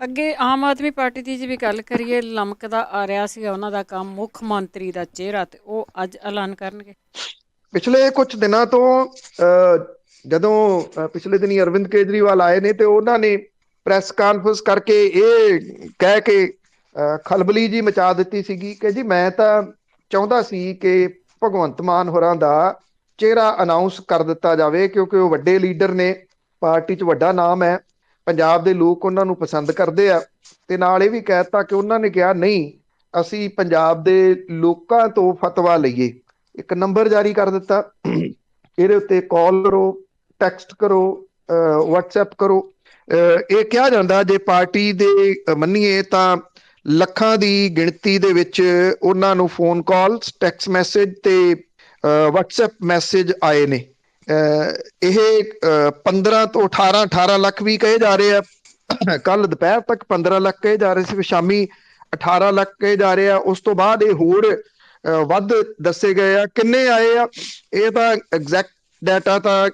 ਅੱਗੇ ਆਮ ਆਦਮੀ ਪਾਰਟੀ ਦੀ ਜੇ ਵੀ ਗੱਲ ਕਰੀਏ, ਲਮਕਦਾ ਆ ਰਿਹਾ ਸੀਗਾ ਉਹਨਾਂ ਦਾ ਕੰਮ ਮੁੱਖ ਮੰਤਰੀ ਦਾ ਚਿਹਰਾ, ਤੇ ਉਹ ਅੱਜ ਐਲਾਨ ਕਰਨਗੇ। ਪਿਛਲੇ ਕੁਝ ਦਿਨਾਂ ਤੋਂ ਜਦੋਂ ਪਿਛਲੇ ਦਿਨੀ ਅਰਵਿੰਦ ਕੇਜਰੀਵਾਲ ਆਏ ਨੇ ਤੇ ਉਹਨਾਂ ਨੇ ਪ੍ਰੈਸ ਕਾਨਫਰੰਸ ਕਰਕੇ ਇਹ ਕਹਿ ਕੇ ਖਲਬਲੀ ਜੀ ਮਚਾ ਦਿੱਤੀ ਸੀਗੀ ਕਿ ਜੀ ਮੈਂ ਤਾਂ ਚਾਹੁੰਦਾ ਸੀ ਕਿ ਭਗਵੰਤ ਮਾਨ ਹੋਰਾਂ ਦਾ ਚਿਹਰਾ ਅਨਾਉਂਸ ਕਰ ਦਿੱਤਾ ਜਾਵੇ, ਕਿਉਂਕਿ ਉਹ ਵੱਡੇ ਲੀਡਰ ਨੇ, ਪਾਰਟੀ 'ਚ ਵੱਡਾ ਨਾਮ ਹੈ, ਪੰਜਾਬ ਦੇ ਲੋਕ ਉਹਨਾਂ ਨੂੰ ਪਸੰਦ ਕਰਦੇ ਆ। ਤੇ ਨਾਲ ਇਹ ਵੀ ਕਹਿ ਦਿੱਤਾ ਕਿ ਉਹਨਾਂ ਨੇ ਕਿਹਾ ਨਹੀਂ, ਅਸੀਂ ਪੰਜਾਬ ਦੇ ਲੋਕਾਂ ਤੋਂ ਫਤਵਾ ਲਈਏ। ਇੱਕ ਨੰਬਰ ਜਾਰੀ ਕਰ ਦਿੱਤਾ, ਇਹਦੇ ਉੱਤੇ ਕਾਲ ਕਰੋ, ਟੈਕਸਟ ਕਰੋ, ਵਟਸਐਪ ਕਰੋ। ਇਹ ਕਿਹਾ ਜਾਂਦਾ ਜੇ ਪਾਰਟੀ ਦੇ ਮੰਨੀਏ ਤਾਂ ਲੱਖਾਂ ਦੀ ਗਿਣਤੀ ਦੇ ਵਿੱਚ ਉਹਨਾਂ ਨੂੰ ਫੋਨ ਕਾਲਸ, ਟੈਕਸਟ ਮੈਸੇਜ ਤੇ ਵਟਸਐਪ ਮੈਸੇਜ ਆਏ ਨੇ। ਇਹ 15 ਤੋਂ 18 ਲੱਖ ਵੀ ਕਹੇ ਜਾ ਰਹੇ ਆ। ਕੱਲ ਦੁਪਹਿਰ ਤੱਕ 15 ਲੱਖ ਕਹੇ ਜਾ ਰਹੇ ਸੀ, ਸ਼ਾਮੀ 18 ਲੱਖ ਕਹੇ ਜਾ ਰਹੇ ਆ। ਉਸ ਤੋਂ ਬਾਅਦ ਇਹ ਹੋਰ ਵੱਧ ਦੱਸੇ ਗਏ ਆ। ਕਿੰਨੇ ਆਏ ਆ ਇਹ ਤਾਂ ਐਗਜ਼ੈਕਟ ਡਾਟਾ ਤਾਂ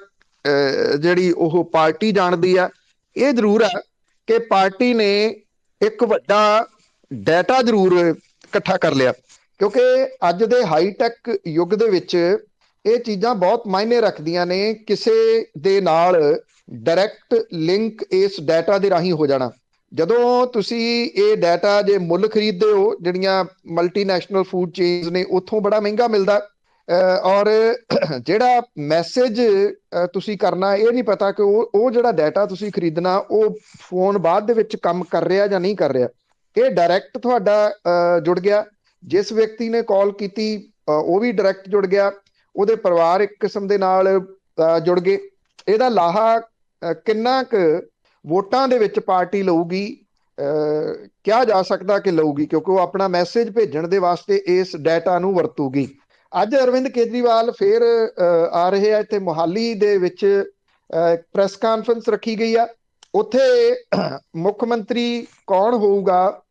ਜਿਹੜੀ ਉਹ ਪਾਰਟੀ ਜਾਣਦੀ ਆ। ਇਹ ਜ਼ਰੂਰ ਹੈ ਕਿ ਪਾਰਟੀ ਨੇ ਇੱਕ ਵੱਡਾ ਡਾਟਾ ਜ਼ਰੂਰ ਇਕੱਠਾ ਕਰ ਲਿਆ, ਕਿਉਂਕਿ ਅੱਜ ਦੇ ਹਾਈਟੈਕ ਯੁੱਗ ਦੇ ਵਿੱਚ ਇਹ ਚੀਜ਼ਾਂ ਬਹੁਤ ਮਾਇਨੇ ਰੱਖਦੀਆਂ ਨੇ। ਕਿਸੇ ਦੇ ਨਾਲ ਡਾਇਰੈਕਟ ਲਿੰਕ ਇਸ ਡਾਟਾ ਦੇ ਰਾਹੀਂ ਹੋ ਜਾਣਾ। ਜਦੋਂ ਤੁਸੀਂ ਇਹ ਡਾਟਾ ਜੇ ਮੁੱਲ ਖਰੀਦਦੇ ਹੋ, ਜਿਹੜੀਆਂ ਮਲਟੀਨੈਸ਼ਨਲ ਫੂਡ ਚੇਨਸ ਨੇ, ਉੱਥੋਂ ਬੜਾ ਮਹਿੰਗਾ ਮਿਲਦਾ। ਔਰ ਜਿਹੜਾ ਮੈਸੇਜ ਤੁਸੀਂ ਕਰਨਾ, ਇਹ ਨਹੀਂ ਪਤਾ ਕਿ ਉਹ ਜਿਹੜਾ ਡਾਟਾ ਤੁਸੀਂ ਖਰੀਦਣਾ ਉਹ ਫੋਨ ਬਾਅਦ ਦੇ ਵਿੱਚ ਕੰਮ ਕਰ ਰਿਹਾ ਜਾਂ ਨਹੀਂ ਕਰ ਰਿਹਾ। ਇਹ ਡਾਇਰੈਕਟ ਤੁਹਾਡਾ ਜੁੜ ਗਿਆ। ਜਿਸ ਵਿਅਕਤੀ ਨੇ ਕਾਲ ਕੀਤੀ ਉਹ ਵੀ ਡਾਇਰੈਕਟ ਜੁੜ ਗਿਆ, ਉਹਦੇ ਪਰਿਵਾਰ ਇੱਕ ਕਿਸਮ ਦੇ ਨਾਲ ਜੁੜ ਗਏ। ਇਹਦਾ ਲਾਹਾ ਕਿੰਨਾ ਕੁ ਵੋਟਾਂ ਦੇ ਵਿੱਚ ਪਾਰਟੀ ਲਊਗੀ, ਕਿਹਾ ਜਾ ਸਕਦਾ ਕਿ ਲਊਗੀ, ਕਿਉਂਕਿ ਉਹ ਆਪਣਾ ਮੈਸੇਜ ਭੇਜਣ ਦੇ ਵਾਸਤੇ ਇਸ ਡਾਟਾ ਨੂੰ ਵਰਤੂਗੀ। ਅੱਜ ਅਰਵਿੰਦ ਕੇਜਰੀਵਾਲ ਫਿਰ ਆ ਰਹੇ ਆ ਇੱਥੇ ਮੋਹਾਲੀ ਦੇ ਵਿੱਚ, ਪ੍ਰੈਸ ਕਾਨਫਰੰਸ ਰੱਖੀ ਗਈ ਆ। ਉੱਥੇ ਮੁੱਖ ਮੰਤਰੀ ਕੌਣ ਹੋਊਗਾ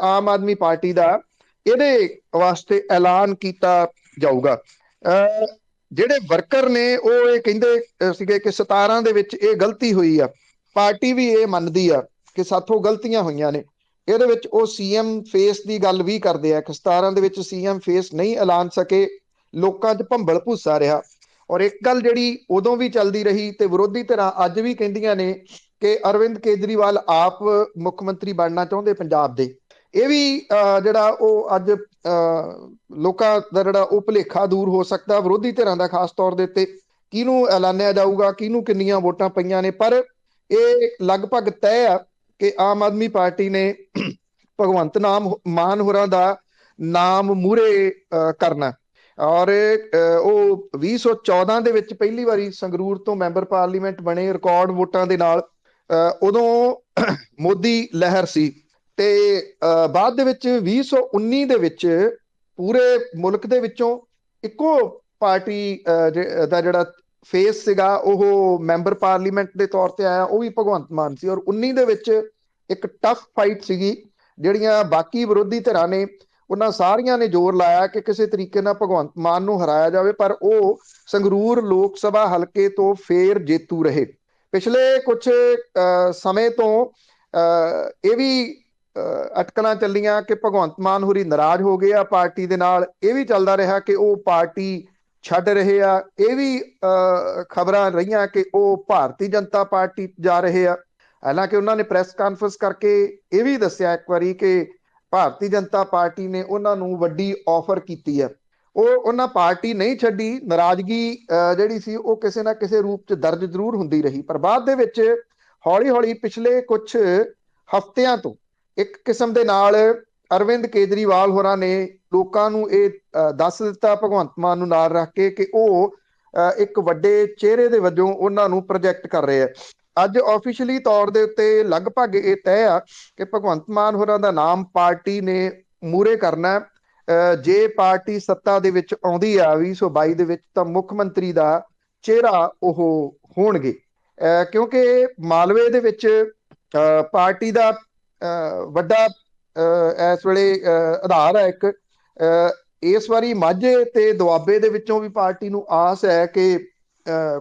ਆਮ ਆਦਮੀ ਪਾਰਟੀ ਦਾ, ਇਹਦੇ ਵਾਸਤੇ ਐਲਾਨ ਕੀਤਾ ਜਾਊਗਾ। ਜਿਹੜੇ ਵਰਕਰ ਨੇ ਉਹ ਇਹ ਕਹਿੰਦੇ ਸੀਗੇ ਕਿ 17 ਦੇ ਵਿੱਚ ਇਹ ਗਲਤੀ ਹੋਈ ਆ। ਪਾਰਟੀ ਵੀ ਇਹ ਮੰਨਦੀ ਆ ਕਿ ਸਾਥੋਂ ਗਲਤੀਆਂ ਹੋਈਆਂ ਨੇ। ਇਹਦੇ ਵਿੱਚ ਉਹ ਸੀਐਮ ਫੇਸ ਦੀ ਗੱਲ ਵੀ ਕਰਦੇ ਆ ਕਿ 17 ਦੇ ਵਿੱਚ ਸੀਐਮ ਫੇਸ ਨਹੀਂ ਐਲਾਨ ਸਕੇ, ਲੋਕਾਂ 'ਚ ਭੰਬਲ ਭੁੱਸਾ ਰਿਹਾ। ਔਰ ਇੱਕ ਗੱਲ ਜਿਹੜੀ ਉਦੋਂ ਵੀ ਚੱਲਦੀ ਰਹੀ ਤੇ ਵਿਰੋਧੀ ਧਿਰਾਂ ਅੱਜ ਵੀ ਕਹਿੰਦੀਆਂ ਨੇ ਕਿ ਅਰਵਿੰਦ ਕੇਜਰੀਵਾਲ ਆਪ ਮੁੱਖ ਮੰਤਰੀ ਬਣਨਾ ਚਾਹੁੰਦੇ ਪੰਜਾਬ ਦੇ। ਇਹ ਵੀ ਜਿਹੜਾ ਉਹ ਅੱਜ ਲੋਕਾਂ ਦਾ ਜਿਹੜਾ ਉਹ ਭੁਲੇਖਾ ਦੂਰ ਹੋ ਸਕਦਾ ਵਿਰੋਧੀ ਧਿਰਾਂ ਦਾ, ਖਾਸ ਤੌਰ ਦੇ ਉੱਤੇ ਕਿਹਨੂੰ ਐਲਾਨਿਆ ਜਾਊਗਾ, ਕਿਹਨੂੰ ਕਿੰਨੀਆਂ ਵੋਟਾਂ ਪਈਆਂ ਨੇ। ਪਰ ਇਹ ਲਗਭਗ ਤੈਅ ਆ ਕਿ ਆਮ ਆਦਮੀ ਪਾਰਟੀ ਨੇ ਭਗਵੰਤ ਮਾਨ ਹੋਰਾਂ ਦਾ ਨਾਮ ਮੂਹਰੇ ਕਰਨਾ। ਔਰ ਉਹ 2014 ਦੇ ਵਿੱਚ ਪਹਿਲੀ ਵਾਰੀ ਸੰਗਰੂਰ ਤੋਂ ਮੈਂਬਰ ਪਾਰਲੀਮੈਂਟ ਬਣੇ ਰਿਕਾਰਡ ਵੋਟਾਂ ਦੇ ਨਾਲ। ਉਦੋਂ ਮੋਦੀ ਲਹਿਰ ਸੀ ਤੇ ਬਾਅਦ ਦੇ ਵਿੱਚ 2019 ਦੇ ਵਿੱਚ ਪੂਰੇ ਮੁਲਕ ਦੇ ਵਿੱਚੋਂ ਇੱਕੋ ਪਾਰਟੀ ਦਾ ਜਿਹੜਾ ਫੇਸ ਸੀਗਾ ਉਹ ਮੈਂਬਰ ਪਾਰਲੀਮੈਂਟ ਦੇ ਤੌਰ ਤੇ ਆਇਆ, ਉਹ ਵੀ ਭਗਵੰਤ ਮਾਨ ਸੀ। ਔਰ 19 ਦੇ ਵਿੱਚ ਇੱਕ ਟਫ ਫਾਈਟ ਸੀਗੀ, ਜਿਹੜੀਆਂ ਬਾਕੀ ਵਿਰੋਧੀ ਧਿਰਾਂ ਨੇ ਉਹਨਾਂ ਸਾਰੀਆਂ ਨੇ ਜ਼ੋਰ ਲਾਇਆ ਕਿ ਕਿਸੇ ਤਰੀਕੇ ਨਾਲ ਭਗਵੰਤ ਮਾਨ ਨੂੰ ਹਰਾਇਆ ਜਾਵੇ, ਪਰ ਉਹ ਸੰਗਰੂਰ ਲੋਕ ਸਭਾ ਹਲਕੇ ਤੋਂ ਫੇਰ ਜੇਤੂ ਰਹੇ। ਪਿਛਲੇ ਕੁਝ ਸਮੇਂ ਤੋਂ ਇਹ ਵੀ ਅਟਕਲਾਂ ਚੱਲੀਆਂ ਕਿ ਭਗਵੰਤ ਮਾਨ ਹੋਰੀ ਨਾਰਾਜ਼ ਹੋ ਗਏ ਆ ਪਾਰਟੀ ਦੇ ਨਾਲ। ਇਹ ਵੀ ਚੱਲਦਾ ਰਿਹਾ ਕਿ ਉਹ ਪਾਰਟੀ ਛੱਡ ਰਹੇ ਆ। ਇਹ ਵੀ ਖਬਰਾਂ ਰਹੀਆਂ ਕਿ ਉਹ ਭਾਰਤੀ ਜਨਤਾ ਪਾਰਟੀ ਜਾ ਰਹੇ ਆ। ਹਾਲਾਂਕਿ ਉਹਨਾਂ ਨੇ ਪ੍ਰੈਸ ਕਾਨਫਰੰਸ ਕਰਕੇ ਇਹ ਵੀ ਦੱਸਿਆ ਇੱਕ ਵਾਰੀ ਕਿ ਭਾਰਤੀ ਜਨਤਾ ਪਾਰਟੀ ਨੇ ਉਹਨਾਂ ਨੂੰ ਵੱਡੀ ਆਫਰ ਕੀਤੀ ਹੈ। ਉਹਨਾਂ ਪਾਰਟੀ ਨਹੀਂ ਛੱਡੀ। ਨਾਰਾਜ਼ਗੀ ਜਿਹੜੀ ਸੀ ਉਹ ਕਿਸੇ ਨਾ ਕਿਸੇ ਰੂਪ 'ਚ ਦਰਜ ਜ਼ਰੂਰ ਹੁੰਦੀ ਰਹੀ, ਪਰ ਬਾਅਦ ਦੇ ਵਿੱਚ ਹੌਲੀ ਹੌਲੀ ਪਿਛਲੇ ਕੁਝ ਹਫ਼ਤਿਆਂ ਤੋਂ ਇੱਕ ਕਿਸਮ ਦੇ ਨਾਲ ਅਰਵਿੰਦ ਕੇਜਰੀਵਾਲ ਹੋਰਾਂ ਨੇ ਲੋਕਾਂ ਨੂੰ ਇਹ ਦੱਸ ਦਿੱਤਾ, ਭਗਵੰਤ ਮਾਨ ਨੂੰ ਨਾਲ ਰੱਖ ਕੇ, ਕਿ ਉਹ ਇੱਕ ਵੱਡੇ ਚਿਹਰੇ ਦੇ ਵਜੋਂ ਉਹਨਾਂ ਨੂੰ ਪ੍ਰੋਜੈਕਟ ਕਰ ਰਹੇ ਆ। ਅੱਜ ਆਫੀਸ਼ੀਅਲੀ ਤੌਰ ਦੇ ਉੱਤੇ ਲਗਭਗ ਇਹ ਤੈਅ ਆ ਕਿ ਭਗਵੰਤ ਮਾਨ ਹੋਰਾਂ ਦਾ ਨਾਮ ਪਾਰਟੀ ਨੇ ਮੂਹਰੇ ਕਰਨਾ। ਜੇ ਪਾਰਟੀ ਸੱਤਾ ਦੇ ਵਿੱਚ ਆਉਂਦੀ ਆ 2022 ਦੇ ਵਿੱਚ, ਤਾਂ ਮੁੱਖ ਮੰਤਰੀ ਦਾ ਚਿਹਰਾ ਉਹ ਹੋਣਗੇ। ਕਿਉਂਕਿ ਮਾਲਵੇ ਦੇ ਵਿੱਚ ਪਾਰਟੀ ਦਾ ਵੱਡਾ ਇਸ ਵੇਲੇ ਆਧਾਰ ਹੈ ਇੱਕ। ਇਸ ਵਾਰੀ ਮਾਝੇ ਤੇ ਦੁਆਬੇ ਦੇ ਵਿੱਚੋਂ ਵੀ ਪਾਰਟੀ ਨੂੰ ਆਸ ਹੈ ਕਿ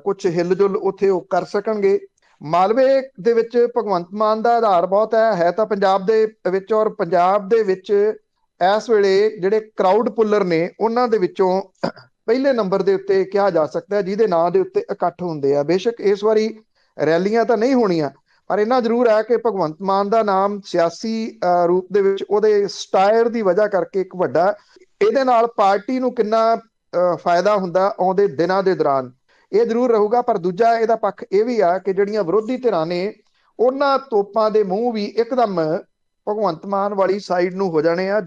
ਕੁਝ ਹਿੱਲ ਜੁਲ ਉੱਥੇ ਉਹ ਕਰ ਸਕਣਗੇ। ਮਾਲਵੇ ਦੇ ਵਿੱਚ ਭਗਵੰਤ ਮਾਨ ਦਾ ਆਧਾਰ ਬਹੁਤ ਹੈ ਤਾਂ ਪੰਜਾਬ ਦੇ ਵਿੱਚ, ਔਰ ਪੰਜਾਬ ਦੇ ਵਿੱਚ ਇਸ ਵੇਲੇ ਜਿਹੜੇ ਕਰਾਊਡ ਪੁੱਲਰ ਨੇ ਉਹਨਾਂ ਦੇ ਵਿੱਚੋਂ ਪਹਿਲੇ ਨੰਬਰ ਦੇ ਉੱਤੇ ਕਿਹਾ ਜਾ ਸਕਦਾ ਜਿਹਦੇ ਨਾਂ ਦੇ ਉੱਤੇ ਇਕੱਠ ਹੁੰਦੇ ਆ। ਬੇਸ਼ੱਕ ਇਸ ਵਾਰੀ ਰੈਲੀਆਂ ਤਾਂ ਨਹੀਂ ਹੋਣੀਆਂ, ਪਰ ਇੰਨਾ ਜ਼ਰੂਰ ਹੈ ਕਿ ਭਗਵੰਤ ਮਾਨ ਦਾ ਨਾਮ ਸਿਆਸੀ ਰੂਪ ਦੇ ਵਿੱਚ ਉਹਦੇ ਸਟਾਇਰ ਦੀ ਵਜ੍ਹਾ ਕਰਕੇ ਇੱਕ ਵੱਡਾ, ਇਹਦੇ ਨਾਲ ਪਾਰਟੀ ਨੂੰ ਕਿੰਨਾ ਫਾਇਦਾ ਹੁੰਦਾ ਆਉਂਦੇ ਦਿਨਾਂ ਦੇ ਦੌਰਾਨ ਇਹ ਜ਼ਰੂਰ ਰਹੂਗਾ। ਪਰ ਦੂਜਾ ਇਹਦਾ ਪੱਖ ਇਹ ਵੀ ਆ ਕਿ ਜਿਹੜੀਆਂ ਵਿਰੋਧੀ ਧਿਰਾਂ ਨੇ ਉਹਨਾਂ ਤੋਪਾਂ ਦੇ ਮੂੰਹ ਵੀ ਇੱਕਦਮ ਭਗਵੰਤ ਮਾਨ ਵਾਲੀ ਸਾਈਡ ਨੂੰ ਹੋ ਜਾਣੇ ਆ।